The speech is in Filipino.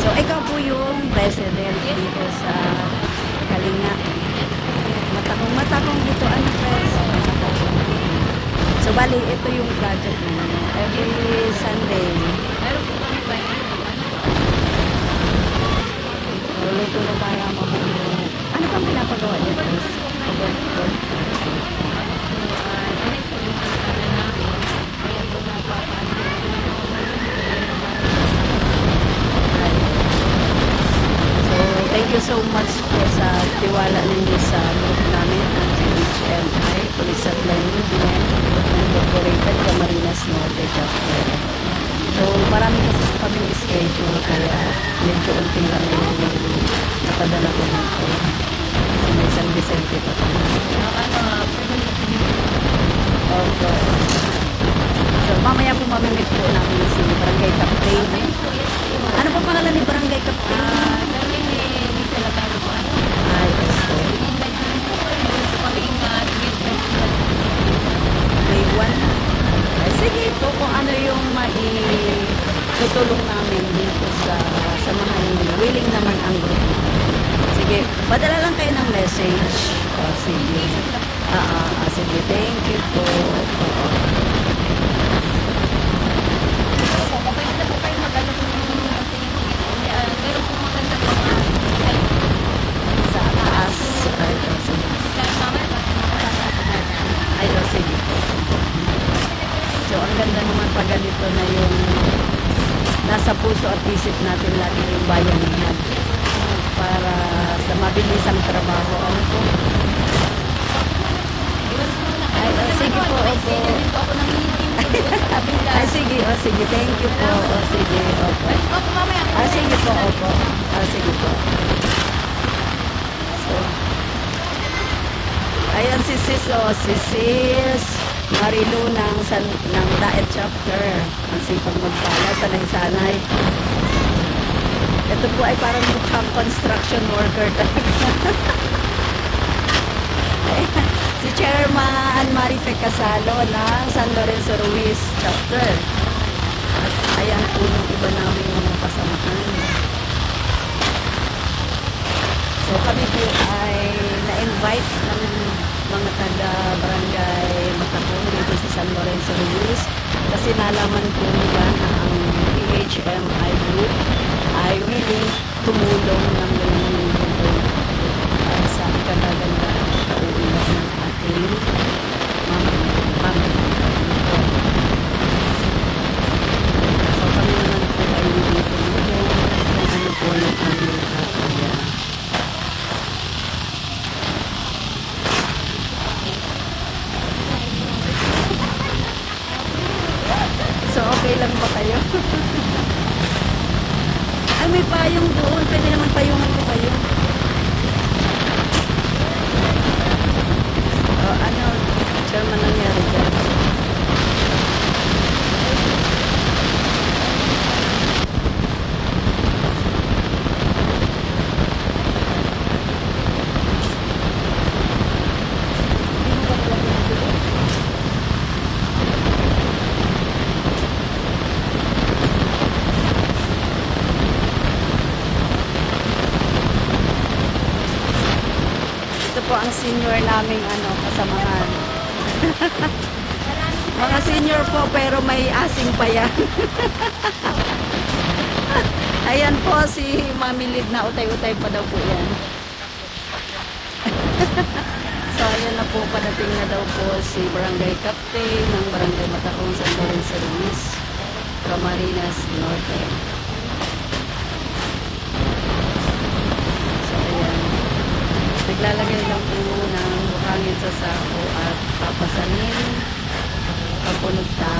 So, ikaw po yung president dito sa Kalinga. Matakong dito. Ano pres? So, bali, ito yung project namin. Every Sunday. Meron po kami ba yun? Luto na para mabuhay. Ano pang pinapagawa niyo, pres? So, thank you so much po sa tiwala ninyo sa group namin ang HMI, Police Supply Movement, Incorporated Camarines Norte Chapter. So, marami kasi kaming schedule kaya medyo unting lang yung napadala ko dito. Kasi may San Vicente pa kami. Okay. So, mamaya po mamimit po namin si Barangay Captain. Ano po pangalan ni Barangay Captain? Ay, so, may one. Ay, sige po kung ano yung tutulong namin dito sa samahan ninyo. Willing naman ang group. Sige, padala lang kayo ng message. Sige. Sige, thank you po. Sa taas. Ay, sige. So, ang ganda naman pag ganito na yung nasa puso at isip natin lagi yung bayanihan para sa mabilisang trabaho. Ano po? Ay, sige po, opo. Ay, sige, sige. Thank you po. Sige, opo. Sige po, opo. Sige po. So, ayan si Sis, si Sis Marilu ng Daet Chapter. Ang sipag magpala, sanay-sanay. Ito po ay parang mukhang construction worker talaga. Si Chairman Marife Casalo ng San Lorenzo Ruiz Chapter. At ayan po yung iba namin mga kasamahan. So kami po ay na-invite ng mga taga-barangay Matacong dito sa San Lorenzo Ruiz kasi nalaman po nila na ang PHMI group ay willing tumulong ng dito sa ikagaganda at kauulat ng ating pamilya. So kami naman po ay willing tumulong kung ano po yung aming kaya. So, okay lang ba kayo? Ay, may payong doon. Pwede naman payungan ko kayo. Ano, chairman nangyari dyan? Ito po ang senior naming kasamahan. Mga senior po pero may asing pa yan. Ayan po si Mami Lid na utay-utay pa daw po yan. So ayan na po, padating na daw po si Barangay Captain ng Barangay Matacong San Lorenzo Ruiz, Camarines Norte. So ayan, naglalagay lang po ng buhangin sa sako at papasanin papunta